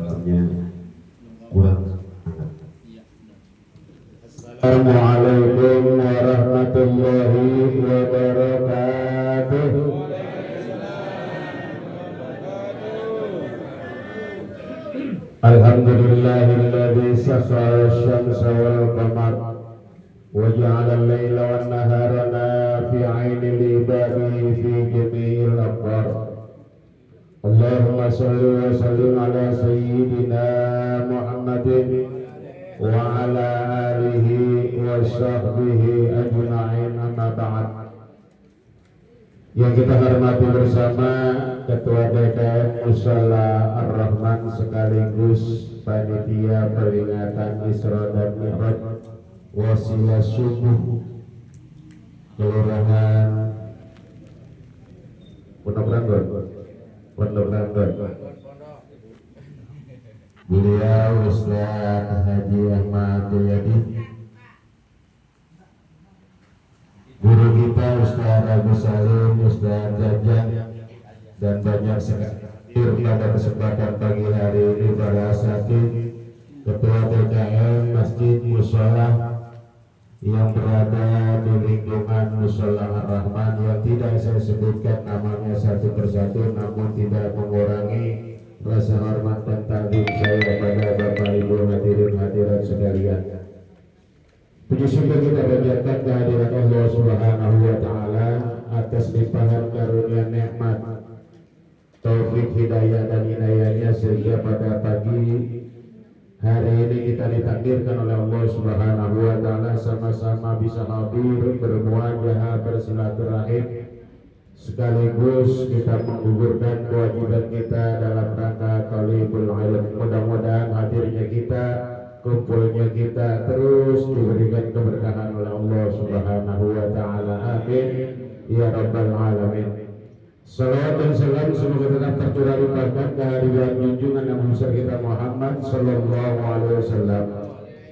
dalamnya kurang sangat. Assalamualaikum warahmatullahi wabarakatuh. Alhamdulillahilladzi sakhkhara asy-syamsa wal qamara wa ja'ala al-laila wan nahara nafi'aini li ibadihi fi jami'il aqtar. Allahumma shalli wa sallim ala sayyidina Muhammadin wa ala alihi wa sahbihi ajma'in, amma ba'd. Yang kita hormati bersama Ketua DKM Mushola Ar-Rahman sekaligus panitia peringatan Isra dan Mi'raj Wasilah Subuh Kelurahan Pondok Ranggon. Beliau Ustaz Haji Ahmad Jayadi, guru kita Ustaz Agus Salim, Ustaz Jajan, dan banyak sekali pada kesempatan pagi hari ini para asatidz, Ketua DKM Masjid Mushola yang berada di lingkungan Mushola Ar-Rahman yang tidak saya sebutkan namanya satu persatu, namun tidak mengurangi rasa hormat dan takdim saya pada Bapak Ibu hadirin hadirat sekalian. Puji syukur kita panjatkan kehadirat Allah Subhanahu wa taala atas limpahan karunia nikmat, taufik, hidayah dan inayahnya sehingga pada pagi hari ini kita ditakdirkan oleh Allah Subhanahu wa taala sama-sama bisa hadir bermuajahah, bersilaturahim, sekaligus kita menggugurkan kewajiban kita dalam rangka talibul ilm. Mudah-mudahan hadirnya kita, kumpulnya kita terus diberikan keberkahan oleh Allah Subhanahu wa taala. Amin ya rabbal alamin. Salawat dan salam semoga tetap tercurah limpahkan kehadiran junjungan Nabi besar kita Muhammad sallallahu alaihi wasallam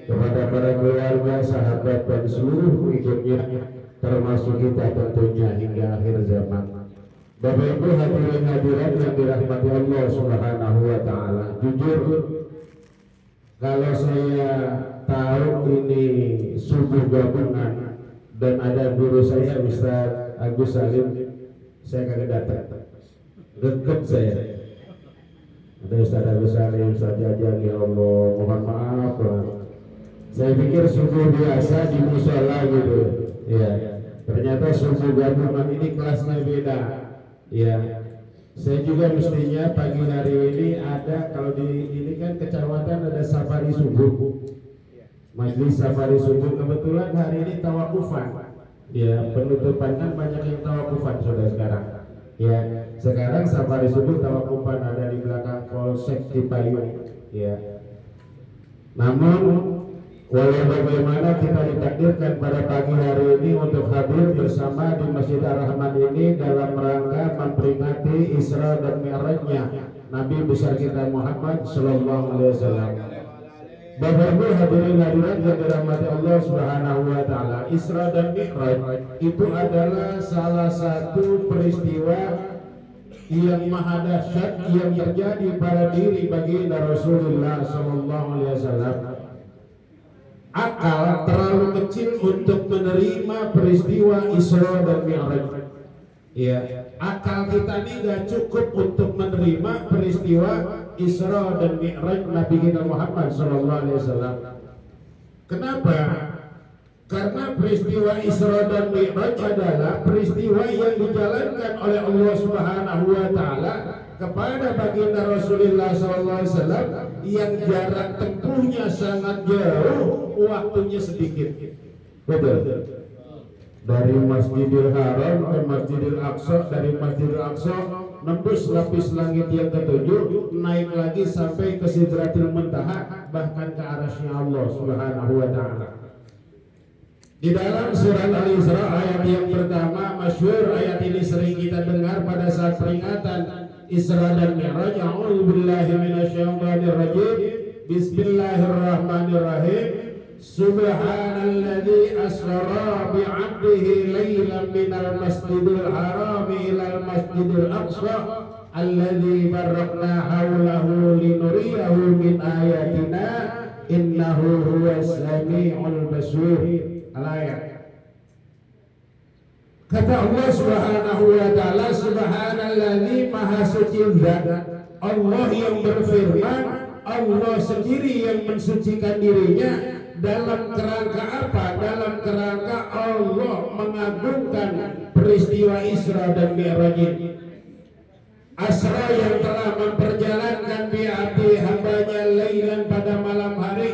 kepada para keluarga, sahabat dan seluruh pengikutnya, termasuk kita tentunya hingga akhir zaman. Bapak Ibu hadirin hadirat yang dirahmati Allah Subhanahu wa taala, jujur kalau saya tahu ini subuh gabungan dan ada guru saya Ustaz Agus Salim, saya kagak datang. Deket saya. Ada Ustaz Agus Salim, Ustaz Jajan, ya Allah, mohon maaf Bang. Saya pikir subuh biasa di mushola gitu. Ya. Ternyata subuh gabungan ini kelasnya beda. Ya. Saya juga mestinya pagi hari ini ada, kalau di ini kan kecamatan ada safari subuh, majelis safari subuh. Kebetulan hari ini tawakufan, ya penutupan kan banyak yang tawakufan sudah sekarang. Ya sekarang safari subuh tawakufan ada di belakang Polsek Cipayung. Ya. Namun walau bagaimana kita ditakdirkan pada pagi hari ini untuk hadir bersama di Masjid Ar-Rahman ini dalam rangka memperingati Isra dan Mi'rajnya Nabi besar kita Muhammad sallallahu alaihi wasallam. Bapak Ibu hadirin hadirat yang dirahmati Allah Subhanahu wa taala, Isra dan Mi'raj itu adalah salah satu peristiwa yang maha dahsyat yang terjadi pada diri baginda Rasulullah sallallahu alaihi wasallam. Akal terlalu kecil untuk menerima peristiwa Isra dan Mi'raj. Ya, akal kita ini gak cukup untuk menerima peristiwa Isra dan Mi'raj Nabi kita Muhammad SAW. Kenapa? Karena peristiwa Isra dan Mi'raj adalah peristiwa yang dijalankan oleh Allah Subhanahu wa taala kepada baginda Rasulullah SAW yang jarak tempuhnya sangat jauh, waktunya sedikit. Betul. Dari Masjidil Haram ke Masjidil Aqsa, dari Masjidil Aqsa nembus lapis langit yang ketujuh, naik lagi sampai ke Sidratil Muntaha, bahkan ke arasy-Nya Allah Subhanahu wa taala. Di dalam surat Al-Isra ayat yang pertama masyhur, ayat ini sering kita dengar pada saat peringatan Isra dan Mi'raj. A'udzubillahi minasyaitonir rajim. Bismillahirrahmanirrahim. Subhanalladzi asra bi'abdihi lailan minal masjidil harami ilal masjidil aqsa alladzi barakna haulahu linuriyahu min ayatina innahu huwas samiul basir. Al-ayat. Kata Allah Subhanahu wa taala, subhanalladzi maha suci zat, Allah yang berfirman, Allah sendiri yang mensucikan dirinya. Dalam kerangka apa? Dalam kerangka Allah mengagungkan peristiwa Isra dan Mi'raj. Asra yang telah memperjalankan bi'abdi hambanya lailan pada malam hari.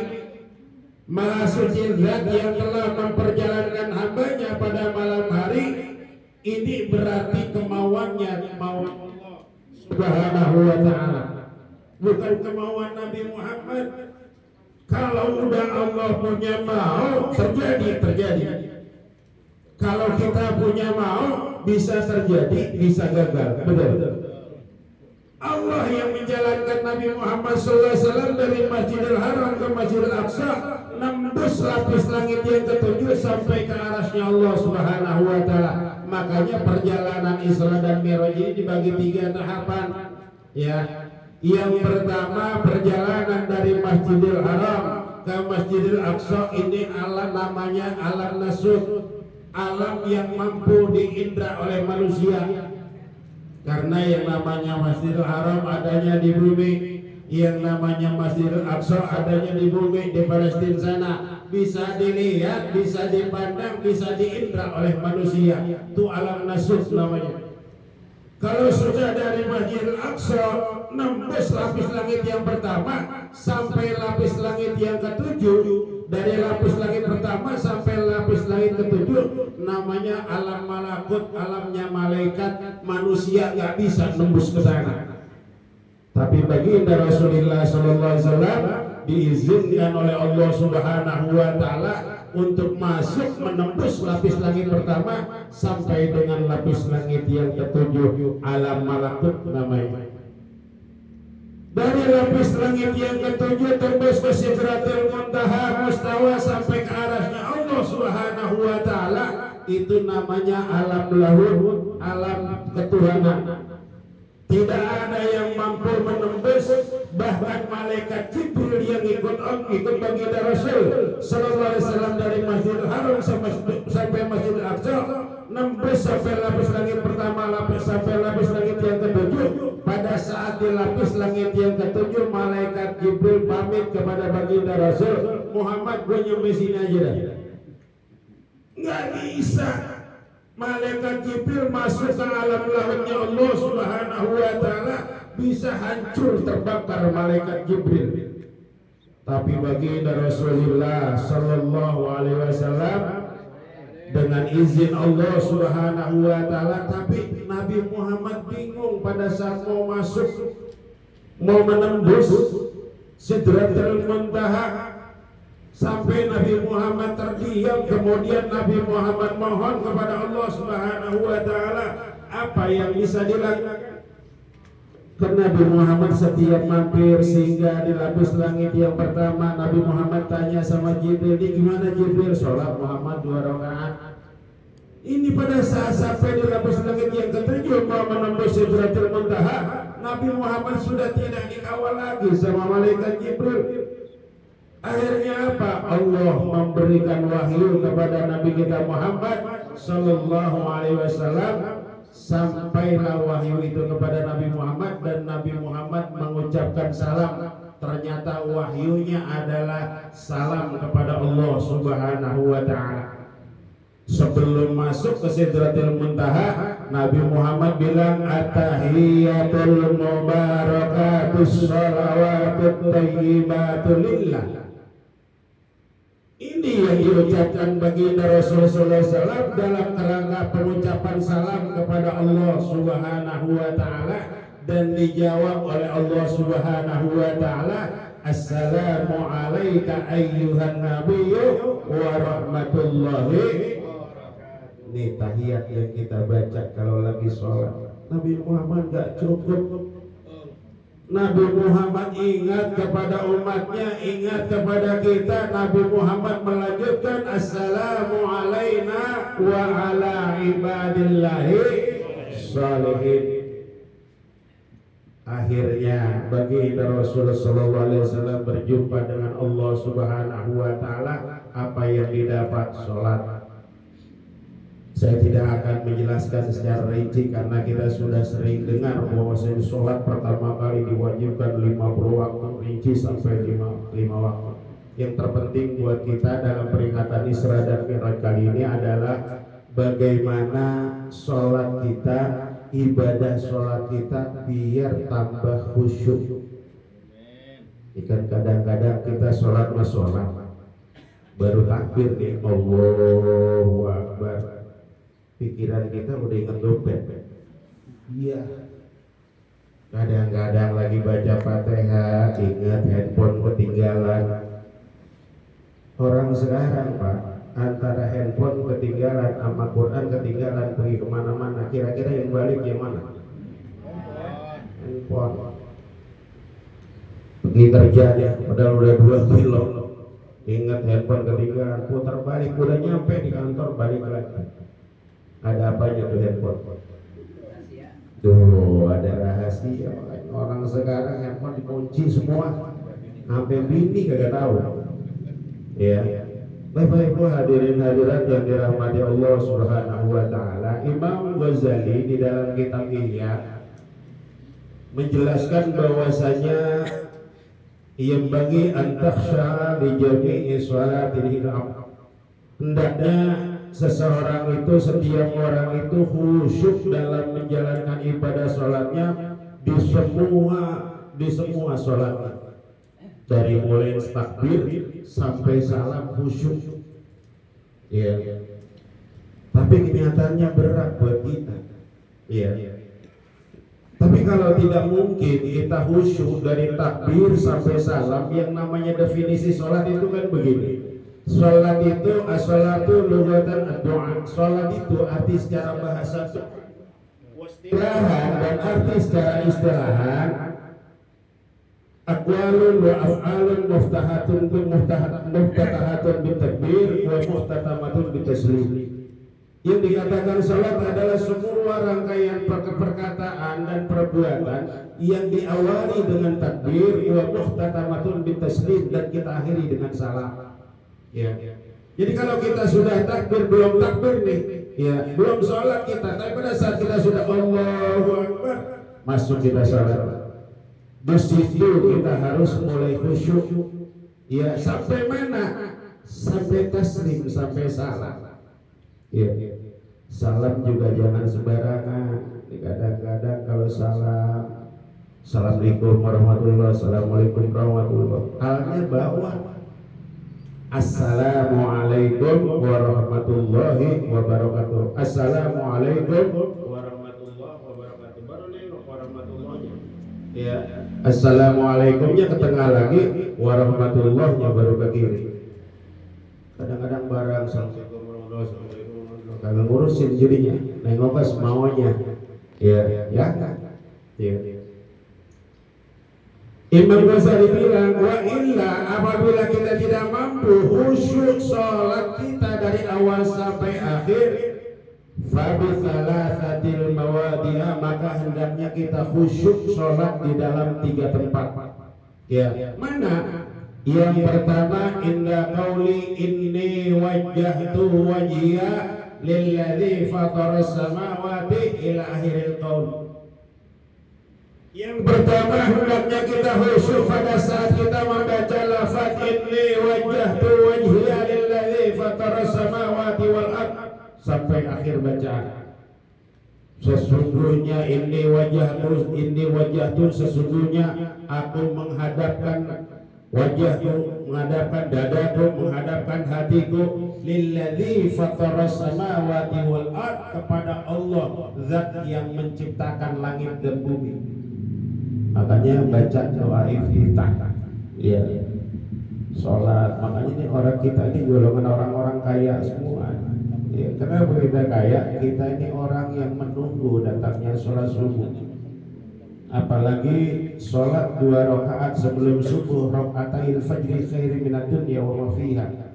Maha suci zat yang telah memperjalankan hambanya pada malam hari. Ini berarti kemauannya, kemauan Allah Subhanahu wa ta'ala, bukan kemauan Nabi Muhammad. Kalau udah Allah punya mau, terjadi. Kalau kita punya mau, bisa terjadi, bisa gagal. Betul. Allah yang menjalankan Nabi Muhammad SAW dari Masjidil Haram ke Masjidil Aqsa, nembus lapis langit yang ketujuh sampai ke arasnya Allah Subhanahu wa ta'ala. Makanya perjalanan Isra dan Mi'raj ini dibagi 3 tahapan. Ya, yang pertama perjalanan dari Masjidil Haram ke Masjidil Aqsa, ini alam namanya alam nasut, alam yang mampu diindra oleh manusia. Karena yang namanya Masjidil Haram adanya di bumi, yang namanya Masjidil Aqsa adanya di bumi, di Palestina sana. Bisa dilihat, bisa dipandang, bisa diindra oleh manusia. Itu alam nasut namanya. Kalau sudah dari Masjidil Aqsa nembus lapis langit yang pertama sampai lapis langit yang ketujuh, dari lapis langit pertama sampai lapis langit ketujuh, namanya alam malakut, alamnya malaikat. Manusia nggak bisa nembus ke sana. Tapi baginda Rasulullah SAW diizinkan oleh Allah Subhanahu wa ta'ala untuk masuk menembus lapis langit pertama sampai dengan lapis langit yang ketujuh, alam malakut namanya. Dari lapis langit yang ketujuh tembus ke Sidratul Muntaha mustawa sampai ke arasnya Allah Subhanahu wa ta'ala. Itu namanya alam lahud, alam ketuhanan. Tidak ada yang mampu menembus, bahkan malaikat Jibril yang ikut baginda Rasul sallallahu alaihi wasallam dari Masjidil Haram sampai Masjidil Aqsa, nembus sampai lapis langit pertama, sampai lapis langit yang ketujuh. Pada saat di lapis langit yang ketujuh, malaikat Jibril pamit kepada baginda Rasul, Muhammad, gue nyampe sini aja dah. Nggak bisa. Malaikat Jibril masuk ke alam lahirnya Allah Subhanahu wa ta'ala, bisa hancur terbakar malaikat Jibril. Tapi baginda Rasulullah sallallahu alaihi wasallam dengan izin Allah Subhanahu wa ta'ala. Tapi Nabi Muhammad bingung pada saat mau masuk, mau menembus Sidratul Muntaha. Sampai Nabi Muhammad terdiam, kemudian Nabi Muhammad mohon kepada Allah Subhanahu wa ta'ala, apa yang bisa dilakukan? Karena Nabi Muhammad setiap mampir sehingga di lapis langit yang pertama, Nabi Muhammad tanya sama Jibril, ini gimana Jibril? Sholat Muhammad 2 rakaat. Ini pada saat sampai di lapis langit yang ketujuh mau menembus Sidratul Muntaha, Nabi Muhammad sudah tidak dikawal lagi sama malaikat Jibril. Akhirnya apa? Allah memberikan wahyu kepada Nabi kita Muhammad sallallahu alaihi wasallam. Sampailah wahyu itu kepada Nabi Muhammad dan Nabi Muhammad mengucapkan salam. Ternyata wahyunya adalah salam kepada Allah Subhanahu wa ta'ala. Sebelum masuk ke Sidratul Muntaha, Nabi Muhammad bilang, At-tahiyatul mubarakatus shalawatut thayyibatul lillah. Ini yang diucapkan baginda Rasulullah SAW dalam kerangka pengucapan salam kepada Allah Subhanahu wa ta'ala, dan dijawab oleh Allah Subhanahu wa ta'ala, Assalamu alayka ayyuhan nabiyyu wa rahmatullahi. Ini tahiyat yang kita baca kalau lagi sholat. Nabi Muhammad gak cukup. Nabi Muhammad ingat kepada umatnya, ingat kepada kita. Nabi Muhammad melanjutkan, Assalamu alayna wa ala ibadillahi shalihin. akhirnya baginda Rasulullah SAW berjumpa dengan Allah Subhanahu wa Ta'ala. Apa yang didapat? Sholat. Saya tidak akan menjelaskan secara rinci karena kita sudah sering dengar bahwa sholat pertama kali diwajibkan 50 waktu, rinci sampai 5 waktu. Yang terpenting buat kita dalam peringatan Isra dan Mi'raj kali ini adalah bagaimana sholat kita, ibadah sholat kita biar tambah khusyuk. Ikan kadang-kadang kita sholat baru takbir nih, Allahu Akbar, pikiran kita udah ingat dompet. Iya. Kadang-kadang lagi baca Fatihah ingat handphone ketinggalan. Orang sekarang Pak, antara handphone ketinggalan sama Quran ketinggalan, pergi kemana-mana, kira-kira yang balik yang mana? Handphone. Pergi kerja ya, padahal udah 2 kilo, ingat handphone ketinggalan, putar balik, udah nyampe di kantor, balik lagi. Ada apanya tuh handphone? Tuh ada rahasia. Orang sekarang handphone dikunci semua, sampai bini kagak tahu. Ya, Bapak Ibu hadirin hadirat yang dirahmati Allah Subhanahu wa Ta'ala, Imam Ghazali di dalam kitab Ihya menjelaskan bahwasanya yang bagi antakhsha di jami'i sholatil hidam, hendaknya seseorang itu, setiap orang itu khusyuk dalam menjalankan ibadah sholatnya di semua sholatnya, dari mulai takbir sampai salam khusyuk. Ya. Tapi kenyataannya berat buat kita. Ya. Tapi kalau tidak mungkin kita khusyuk dari takbir sampai salam, yang namanya definisi sholat itu kan begini. Sholat itu as-sholatu lughatan ad-du'a. Sholat itu arti secara bahasa istilahan dan arti secara istilahan aqwalun wa af'alun muftahatun bitakbir wa muhtatamatun bitaslim. Yang dikatakan salat adalah semua rangkaian perkataan dan perbuatan yang diawali dengan takbir wa muhtatamatun bitaslim, dan kita akhiri dengan salam. Ya. Jadi kalau kita sudah takbir, belum takbir nih, ya, belum salat kita, tapi pada saat kita sudah Allahu Akbar, masuk kita salat. Di situ kita harus mulai khusyuk. Ya, sampai mana? Sampai taslim, sampai salam. Ya. Salam juga jangan sembarangan. Kadang-kadang kalau salam, Assalamualaikum warahmatullahi wabarakatuh, Assalamualaikum warahmatullahi wabarakatuh, halnya bawah. Assalamualaikum warahmatullahi wabarakatuh. Assalamualaikum warahmatullahi wabarakatuh. Baru nengok warahmatullahnya. Ya, assalamualaikumnya ke tengah lagi, warahmatullahnya baru ke kiri. Kadang-kadang barang assalamualaikum warahmatullahi wabarakatuh, kagak ngurusin jadinya, nengok ke semaunya. Ya, ya. Ya. Imam Ghazali bilang, wa illa, apabila kita tidak mampu khusyuk sholat kita dari awal sampai akhir, fabi thalathatil mawadi'a, maka hendaknya kita khusyuk sholat di dalam 3 tempat. Ya, mana? Yang pertama, inda qauli inni wajjahtu wajhiya lilladzi fataras samawati ila akhiril qaul. Yang pertama, hendaknya kita khusyuk pada saat kita membaca lafaz inni wajjahtu wajhiya lilladzi fataras samawati wal ard sampai akhir bacaan. Sesungguhnya inni wajjahtu, sesungguhnya aku menghadapkan wajahku, menghadapkan dadaku, menghadapkan hatiku lilladzi fataras samawati wal ard, kepada Allah, zat yang menciptakan langit dan bumi. Makanya baca doa iftitah, ya, sholat. Makanya ini orang kita ini golongan orang-orang kaya semua. Ya, kenapa kita kaya? Kita ini orang yang menunggu datangnya sholat subuh. Apalagi sholat 2 rakaat sebelum subuh, rakaatil fajri khairi minad dunya wa ma fiha.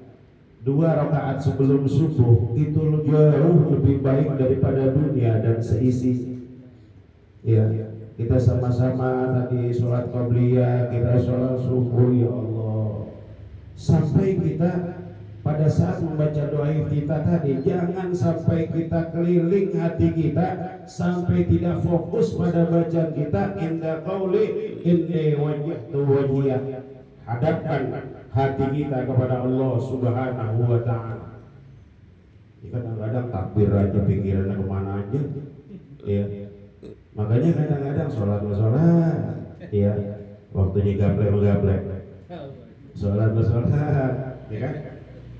2 rakaat sebelum subuh itu jauh lebih baik daripada dunia dan seisi. Ya. kita sama-sama tadi sholat qabliyah, kita sholat subuh ya Allah. Sampai kita pada saat membaca doa iftitah tadi, jangan sampai kita keliling hati kita sampai tidak fokus pada bacaan kita. Inda qauli inni wajjahtu wajhiyah, hadapkan hati kita kepada Allah Subhanahu wa ta'ala. Kadang-kadang takbir aja pikirannya kemana aja ya. Makanya kadang-kadang sholat ya, waktunya gaplek sholat ya kan.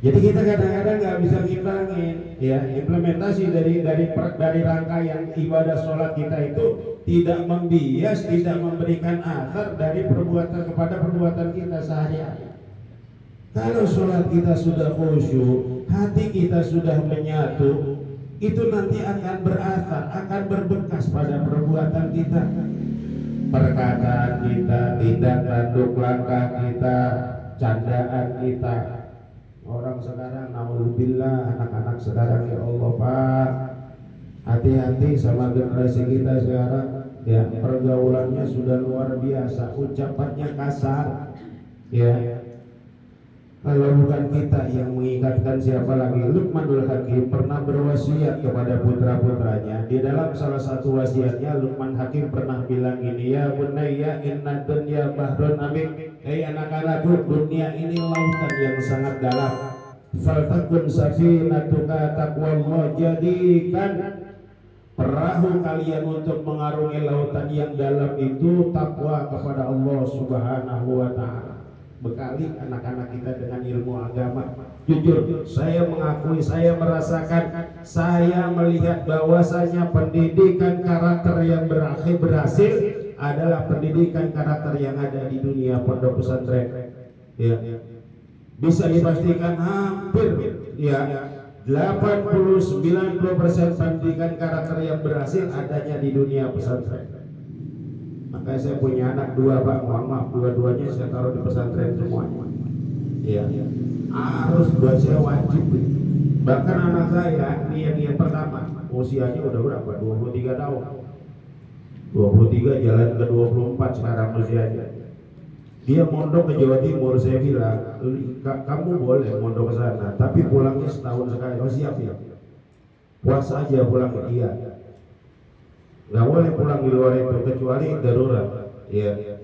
Jadi kita kadang-kadang nggak bisa ngimbangin ya, implementasi dari rangkaian ibadah sholat kita itu tidak membias, tidak memberikan athar dari perbuatan kepada perbuatan kita sehari-hari. Kalau sholat kita sudah khusyuk, hati kita sudah menyatu, itu nanti akan berathar, akan berbekas pada perbuatan kita, perkataan kita, tindakan, langkah kita, candaan kita. Orang sekarang, naudzubillah, anak-anak sekarang ya Allah Pak, hati-hati sama generasi kita sekarang ya, pergaulannya sudah luar biasa, ucapannya kasar ya. Kalau bukan kita yang mengingatkan, siapa lagi? Luqmanul Hakim pernah berwasiat kepada putra-putranya. Di dalam salah satu wasiatnya, Luqman Hakim pernah bilang ini, ya bunayya inna dunya bahrun amik. Anak-anakku, dunia ini lautan yang sangat dalam. Faltakun safinatuka taqwallah, jadikan perahu kalian untuk mengarungi lautan yang dalam itu takwa kepada Allah Subhanahu wa ta'ala. Bekali anak-anak kita dengan ilmu agama. Jujur, saya mengakui, saya merasakan, saya melihat bahwasanya pendidikan karakter yang berhasil adalah pendidikan karakter yang ada di dunia pondok pesantren. Ya, bisa dipastikan hampir ya 80-90% pendidikan karakter yang berhasil adanya di dunia pesantren. Makanya saya punya anak dua Pak, mohon maaf, dua-duanya saya taruh di pesantren semuanya. Ya, harus buat saya wajib. Bahkan anak saya ini yang pertama, usianya udah berapa? 23 tahun. 23 jalan ke 24 sekarang usianya. Dia mondok ke Jawa Timur, saya bilang, kamu boleh mondok ke sana, tapi pulangnya setahun sekali. Oh siap ya. Puasa aja pulang ke dia. Nggak boleh pulang di luar itu kecuali darurat. Ya.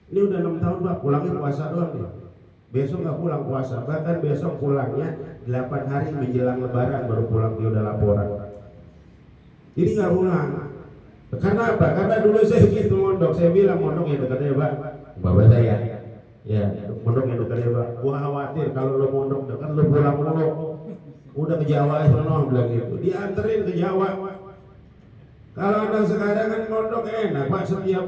Ini udah 6 tahun Pak, pulangnya puasa doang nih. Besok nggak pulang puasa, bahkan besok pulangnya 8 hari menjelang Lebaran baru pulang, dia udah laporan. Jadi nggak pulang. Karena apa? Karena dulu saya gitu mondok, saya bilang mondok yang dekatnya Pak, bapak saya. Ya, mondok yang dekatnya Pak. Gua khawatir kalau lo mondok dekat lo pulang mulu. Udah ke Jawa aja no, bilang gitu. Dianterin ke Jawa. Kalau anak sekarang kan mondok enak Pak, setiap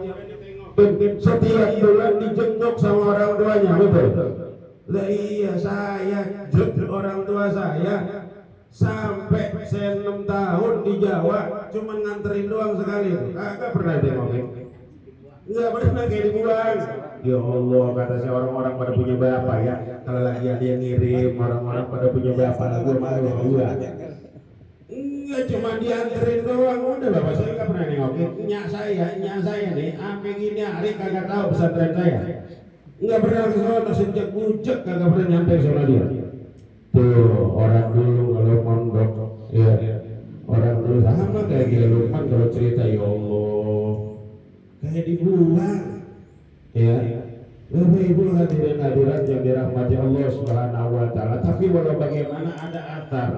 bulan dijenguk sama orang tuanya, betul? Lah iya, saya jenguk orang tua saya sampai saya 6 tahun di Jawa cuma nganterin doang sekali, kagak pernah tengokin, nggak pernah kayak dibuang. Ya Allah, kata saya, orang-orang pada punya bapak ya, kalau lagi ada yang ngirim, orang-orang pada punya bapak, gue malu sama gue. Enggak, cuma dianterin doang, udah bapak saya nggak pernah nengokin. Nyak saya nih, sampai gini hari kagak tahu pesantren saya, nggak pernah ke sana, sejak bujek kagak pernah nyampe sama dia. Tuh orang dulu kalau mondok, ya orang dulu sama kayak gila Luqman kalau cerita, ya Allah kayak dibuang. Ya, Bapak Ibu hadirin hadirat yang dirahmati Allah Subhanahu wa ta'ala. Tapi walau bagaimana ada athar,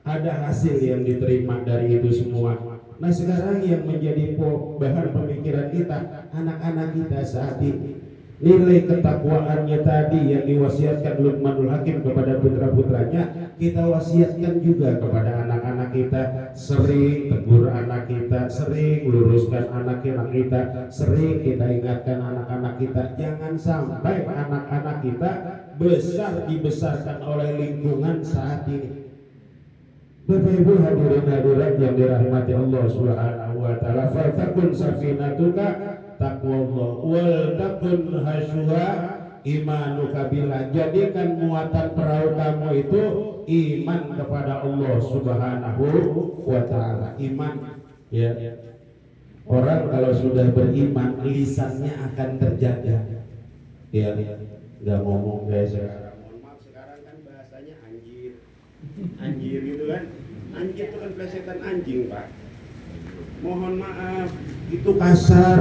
ada hasil yang diterima dari itu semua. Nah sekarang yang menjadi bahan pemikiran kita, anak-anak kita saat ini, nilai ketakwaannya tadi yang diwasiatkan Luqmanul Hakim kepada putra-putranya, kita wasiatkan juga kepada anak-anak kita. Sering tegur anak kita, sering luruskan anak-anak kita, sering kita ingatkan anak-anak kita. Jangan sampai anak-anak kita dibesarkan oleh lingkungan saat ini. Bapak Ibu hadirin hadirat yang dirahmati Allah Subhanahu wa ta'ala, faltakun safinatuka taqwallah wal takun hashuha imanuka billah. Jadikan muatan perahu kamu itu iman kepada Allah Subhanahu wa ta'ala. Iman ya. Orang kalau sudah beriman, lisannya akan terjaga. Ya, nggak ngomong guys. Mohon maaf, sekarang kan bahasanya anjir, anjir gitu kan. Anjir itu kan plesetan anjing, Pak. Mohon maaf, itu kasar,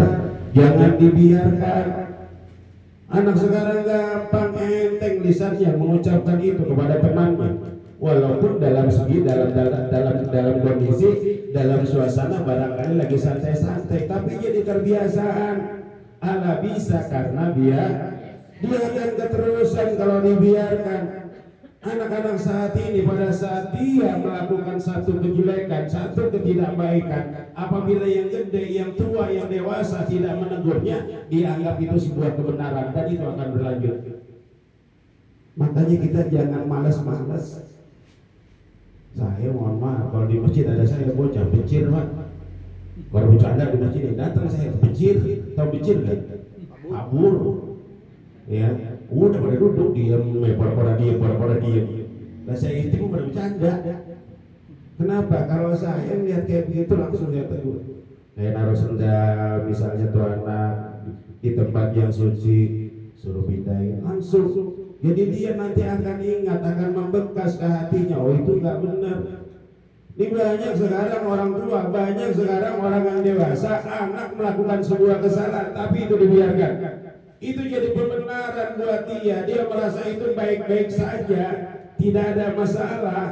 jangan dibiarkan. Anak sekarang gampang enteng lisannya mengucapkan itu kepada temannya, walaupun dalam segi dalam kondisi dalam suasana barangkali lagi santai-santai, tapi jadi kebiasaan. Ala bisa karena dia akan keterusan kalau dibiarkan. Anak-anak saat ini pada saat dia melakukan satu kejelekan, satu ketidakbaikan, apabila yang gede, yang tua, yang dewasa tidak menegurnya, dianggap itu sebuah kebenaran dan itu akan berlanjut. Makanya kita jangan malas-malas. Saya mohon maaf, kalau di masjid ada saya bocah becir, Pak. Kalau bercanda di masjid datang saya becir, tahu becir kan? Kabur. Ya, udah pada duduk diam, pura-pura diam. Nah saya itu mau bercanda. Kenapa? Kalau saya lihat kayak begitu langsung lihat tegur. Kayak naruh sendal, misalnya tuh anak di tempat yang suci, suruh pindahin langsung. Jadi dia nanti akan ingat, akan membekas ke hatinya. Oh itu nggak benar. Ini banyak sekarang orang tua, banyak sekarang orang yang dewasa, anak melakukan sebuah kesalahan, tapi itu dibiarkan. Itu jadi pembenaran buat dia. Dia merasa itu baik-baik saja, tidak ada masalah.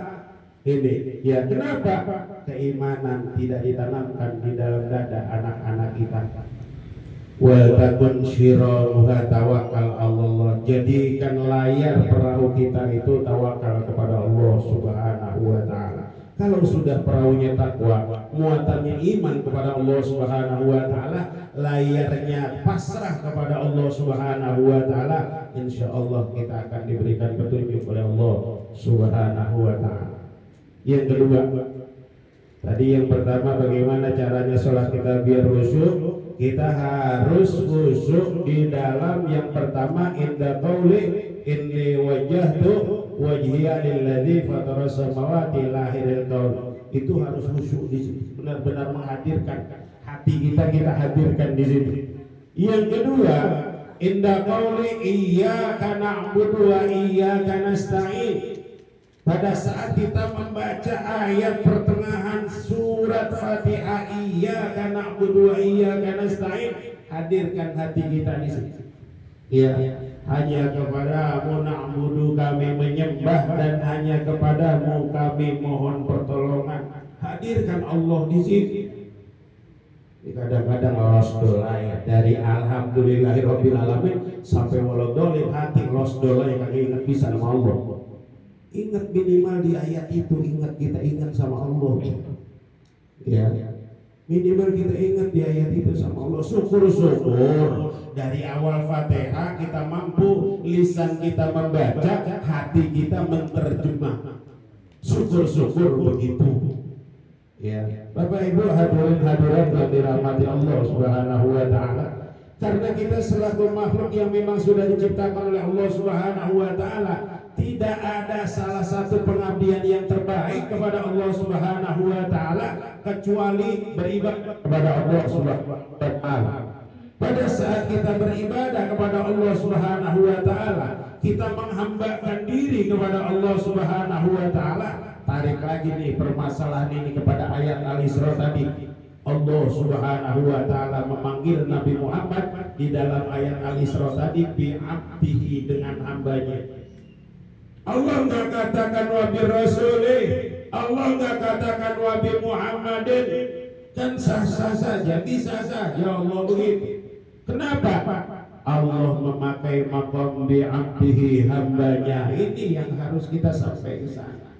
Ini, ya kenapa? Keimanan tidak ditanamkan di dalam dada anak-anak kita. Wa takun syiraha tawakal Allah. Jadikan layar perahu kita itu tawakal kepada Allah Subhanahu wa taala. Kalau sudah perahunya takwa, muatannya iman kepada Allah Subhanahu wa taala, layarnya pasrah kepada Allah Subhanahu wa taala, insyaallah kita akan diberikan petunjuk oleh Allah Subhanahu wa taala. Yang kedua, tadi yang pertama bagaimana caranya sholat kita biar khusyuk? Kita harus khusyuk di dalam yang pertama inda qauli inni wajjahtu wajhiya lilladzi fatara samawati lahiril qaul. Itu harus khusyuk di situ, benar-benar menghadirkan hati kita hadirkan di situ. Yang kedua, inda qauli iyyaka na'budu wa iyyaka nasta'in. Pada saat kita membaca ayat pertengahan surat Fatihah, iyyaka na'budu wa iyyaka nasta'in, hadirkan hati kita di situ. Ya, hanya kepadamu na'budu kami menyembah dan hanya kepadamu kami mohon pertolongan. Hadirkan Allah di situ. Kadang-kadang lost dolai dari alhamdulillahirabbil alamin sampai waladhdallin, hati lost dolai yang ingat bisa sama Allah. Ingat minimal di ayat itu, kita ingat sama Allah. Ya, minimal kita ingat di ayat itu sama Allah. Syukur-syukur dari awal Fatihah kita mampu, lisan kita membaca, hati kita menerjemah. Syukur-syukur begitu. Ya, Bapak Ibu hadirin hadirat yang dirahmati Allah Subhanahu wa taala. Karena kita selaku makhluk yang memang sudah diciptakan oleh Allah Subhanahu wa taala, tidak ada salah satu pengabdian yang terbaik kepada Allah Subhanahu wa taala kecuali beribadah kepada Allah Subhanahu wa taala. Pada saat kita beribadah kepada Allah Subhanahu wa taala, kita menghambakan diri kepada Allah Subhanahu wa taala. Tarik lagi nih permasalahan ini kepada ayat Al-Isra tadi. Allah Subhanahu wa taala memanggil Nabi Muhammad di dalam ayat Al-Isra tadi bi'abdihi, dengan hambanya. Allah enggak katakan wa bi rasulih, Allah enggak katakan wa bi Muhammadin. Kan sah-sah saja, bisa saja Allah begitu. Kenapa? Allah memakai maqam bi'abdihi, hambanya. Ini yang harus kita sampai ke sana.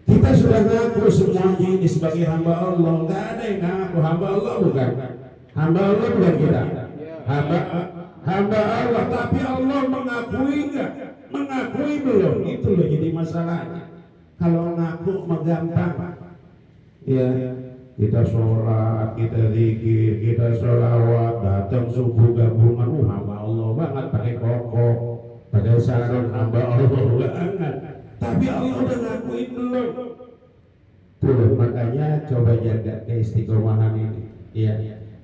Kita sudah ngaku semuanya ini sebagai hamba Allah. Enggak ada yang ngaku hamba Allah, bukan? Hamba Allah bukan kita. Hamba Allah, tapi Allah mengakui enggak? Mengakui belum? Itu loh jadi masalahnya. Kalau ngaku mah gampang. Ya, kita sholat, kita zikir, kita sholawat, datang subuh gabungan, hamba Allah banget, pakai koko, pakai sarung, hamba Allah banget. Tapi Allah udah ngakuin belum? Tuh, makanya coba jaga keistiqomahan ini. Ya,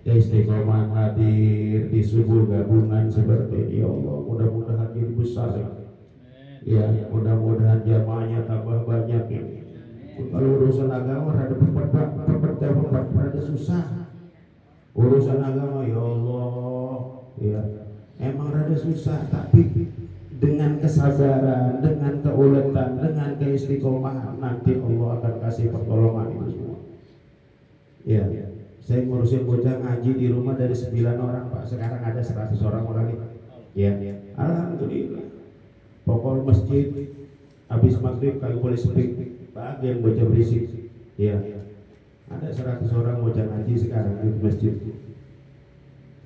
keistiqomahan hadir di subuh gabungan seperti ini. Ya Allah, mudah-mudahan jadi besar. Ya, mudah-mudahan jamaahnya tambah banyak ini. Kalau urusan agama rada rada susah. Urusan agama ya Allah, ya emang rada susah, tapi dengan kesabaran, dengan keuletan, dengan keistiqomahan nanti Allah akan kasih pertolongan itu semua. Ya, saya ngurusin bocah ngaji di rumah dari 9 orang Pak, sekarang ada 100 orang lagi. Ya, alhamdulillah. Pokok masjid habis maghrib kalau boleh sepi, bagian bocah berisik. Ya, ada 100 orang bocah ngaji sekarang di masjid.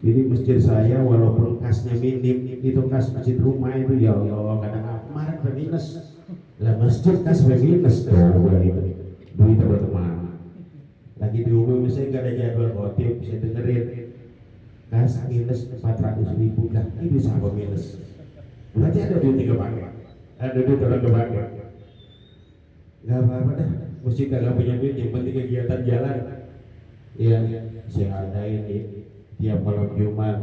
Jadi masjid saya walaupun kasnya minim, itu kas masjid rumah itu ya Allah kadang kemarin minus. Lah masjid kas minus tuh itu. Duit teman-teman. Lagi diumum saya nggak ada jadwal khotib, bisa dengerin. Kas minus 400.000 lah, ini bisa apa minus? Berarti ada duit yang kepake. Ada duit orang kepake. Gak apa-apa dah, masjid kagak punya duit, yang penting kegiatan jalan. Iya, saya adain ini. Tiap malam Jumat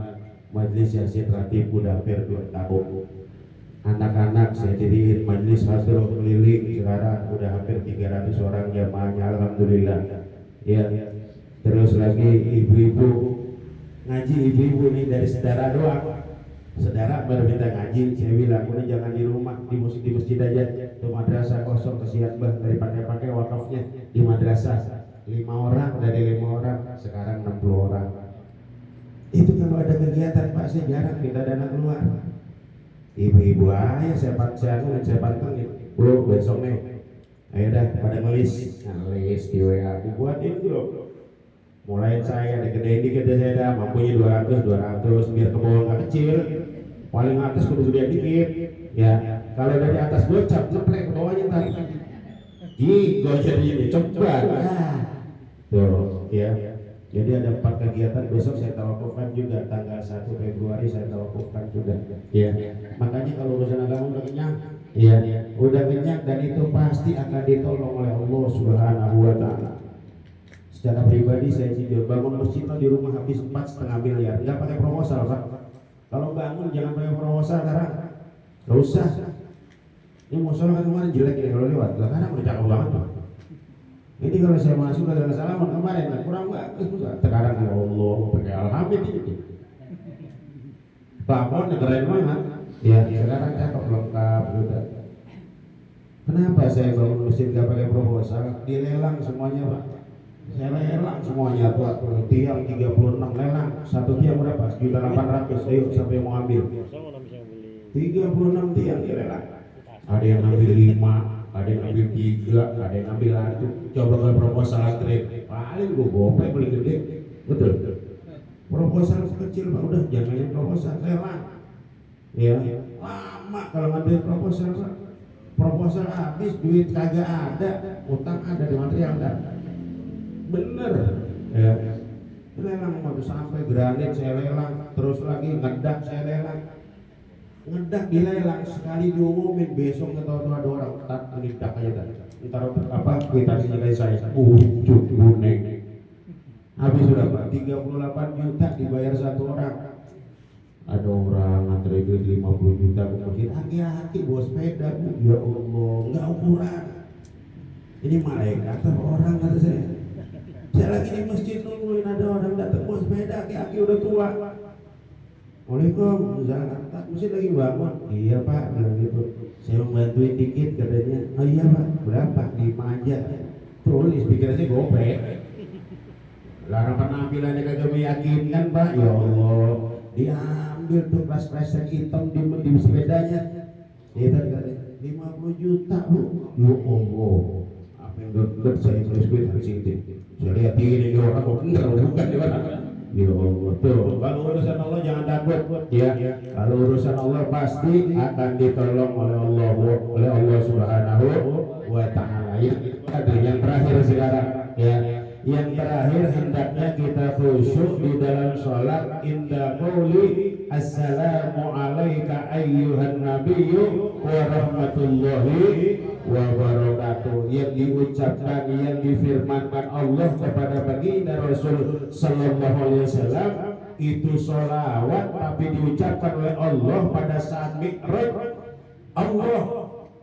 majelis yasin ratib udah hampir 2 tahun. Anak-anak saya diriin majelis hadroh keliling, sekarang udah hampir 300 orang jamaahnya, alhamdulillah. Ya, terus lagi ibu-ibu ngaji, ibu-ibu ini dari saudara doang. Saudara baru minta ngaji, saya bilang udah jangan di rumah, di masjid aja. Tuh madrasah kosong, kesian bah, daripada pakai wakafnya di madrasah. 5 orang dari 5 orang sekarang 60 orang. Itu kalau ada kegiatan Pak, saya jarang minta dana keluar. Ibu-ibu aja saya pantengin. Bu, besok nih, ayo dah pada ngelis di WA. Dibuatin dulu. Mulai saya digedein dikit saya dah, mampunya 200 biar ke bawah nggak kecil. Paling atas kudu gede dikit. Ya, kalau dari atas gocap, ngeplek ke bawahnya ntar. Gigo jadi ini, coba. Tuh, ya. Jadi ada 4 kegiatan, besok saya tawakufkan juga, tanggal 1 Februari saya tawakufkan juga. Ya, makanya kalau urusan agama udah kenyang, ya, udah kenyang dan itu pasti akan ditolong oleh Allah Subhanahu wa Ta'ala. Secara pribadi saya jujur bangun masjid di rumah habis 4,5 miliar, nggak pakai proposal Pak. Kalau bangun jangan pakai proposal sekarang, nggak usah. Ini musola kan kemarin jelek ini kalau lewat, sekarang udah cakep banget Pak. Ini kalau saya masuk ke salaman kemarin kurang bagus. Sekarang ya Allah pakai alhamdulillah ini. Bangun keren banget. Ya sekarang cakep lengkap sudah. Kenapa saya bangun masjid gak pakai proposal? Dilelang semuanya Pak. Saya lelang semuanya Pak. Tiang 36 lelang. Satu tiang berapa? 1.800.000. Ayo siapa yang mau ambil? 36 tiang dilelang. Ada yang ambil 5. Ada yang ambil 3, ada yang ambil 1. Coba ke proposal antre, paling gue gopay paling gede, betul. Proposal kecil Pak, udah jangan proposal, lelang. Ya, lama kalau ngambil proposal Pak. Proposal habis, duit kagak ada, utang ada di material ada. Bener, ya. Lelang waktu sampai granit saya lelang, terus lagi ngedak saya lelang. Ngedak dilelang sekali diumumin, besok ketawa ada orang tak ngedak aja tadi. Ntar apa kuitansinya kayak saya, ujuk kuning. Habis sudah Pak, 38 juta dibayar 1 orang. Ada orang ngantri duit 50 juta ke masjid, hati-hati bawa sepeda Bu. Ya Allah, nggak ukuran. Ini malaikat atau orang kata saya. Saya lagi di masjid nungguin ada orang datang bawa sepeda, aki-aki udah tua. Waalaikumsalam, Ustaz masjid lagi bangun. Iya Pak, bilang gitu. Saya mau bantuin dikit katanya. Oh iya Pak, berapa? 5 aja. Tulis pikirannya gopek. Larang penampilannya kagak meyakinkan Pak. Ya Allah, diambil tuh plastik hitam di sepedanya. Dia tadi katanya 50 juta Bu. Ya Allah, apa yang gede saya terus gue dari sini. Saya lihat ini orang kok bener bukan di mana. Ya Allah, tuh kalau urusan Allah jangan takut ya. Kalau urusan Allah pasti akan ditolong oleh Allah Subhanahu wa Ta'ala. Yang terakhir sekarang ya, yang terakhir hendaknya kita khusyuk di dalam sholat inda qauli assalamu alayka ayyuhan nabiyyu warahmatullahi wabarakatuh. Yang diucapkan, yang difirmankan Allah kepada baginda Rasul sallallahu alaihi wasallam itu sholawat, tapi diucapkan oleh Allah pada saat Mi'raj. Allah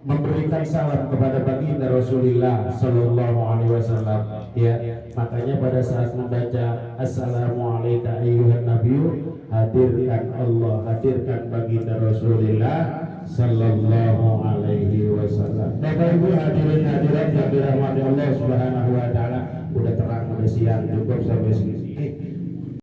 memberikan salam kepada baginda Rasulullah sallallahu alaihi wasallam, ya. Makanya pada saat membaca assalamualaikum ayyuhan nabiyyu, hadirkan Allah, hadirkan baginda Rasulullah sallallahu alaihi wasallam. Bapak Ibu hadirin hadirat yang dirahmati Allah Subhanahu wa taala, udah terang, udah siang, cukup sampai sini.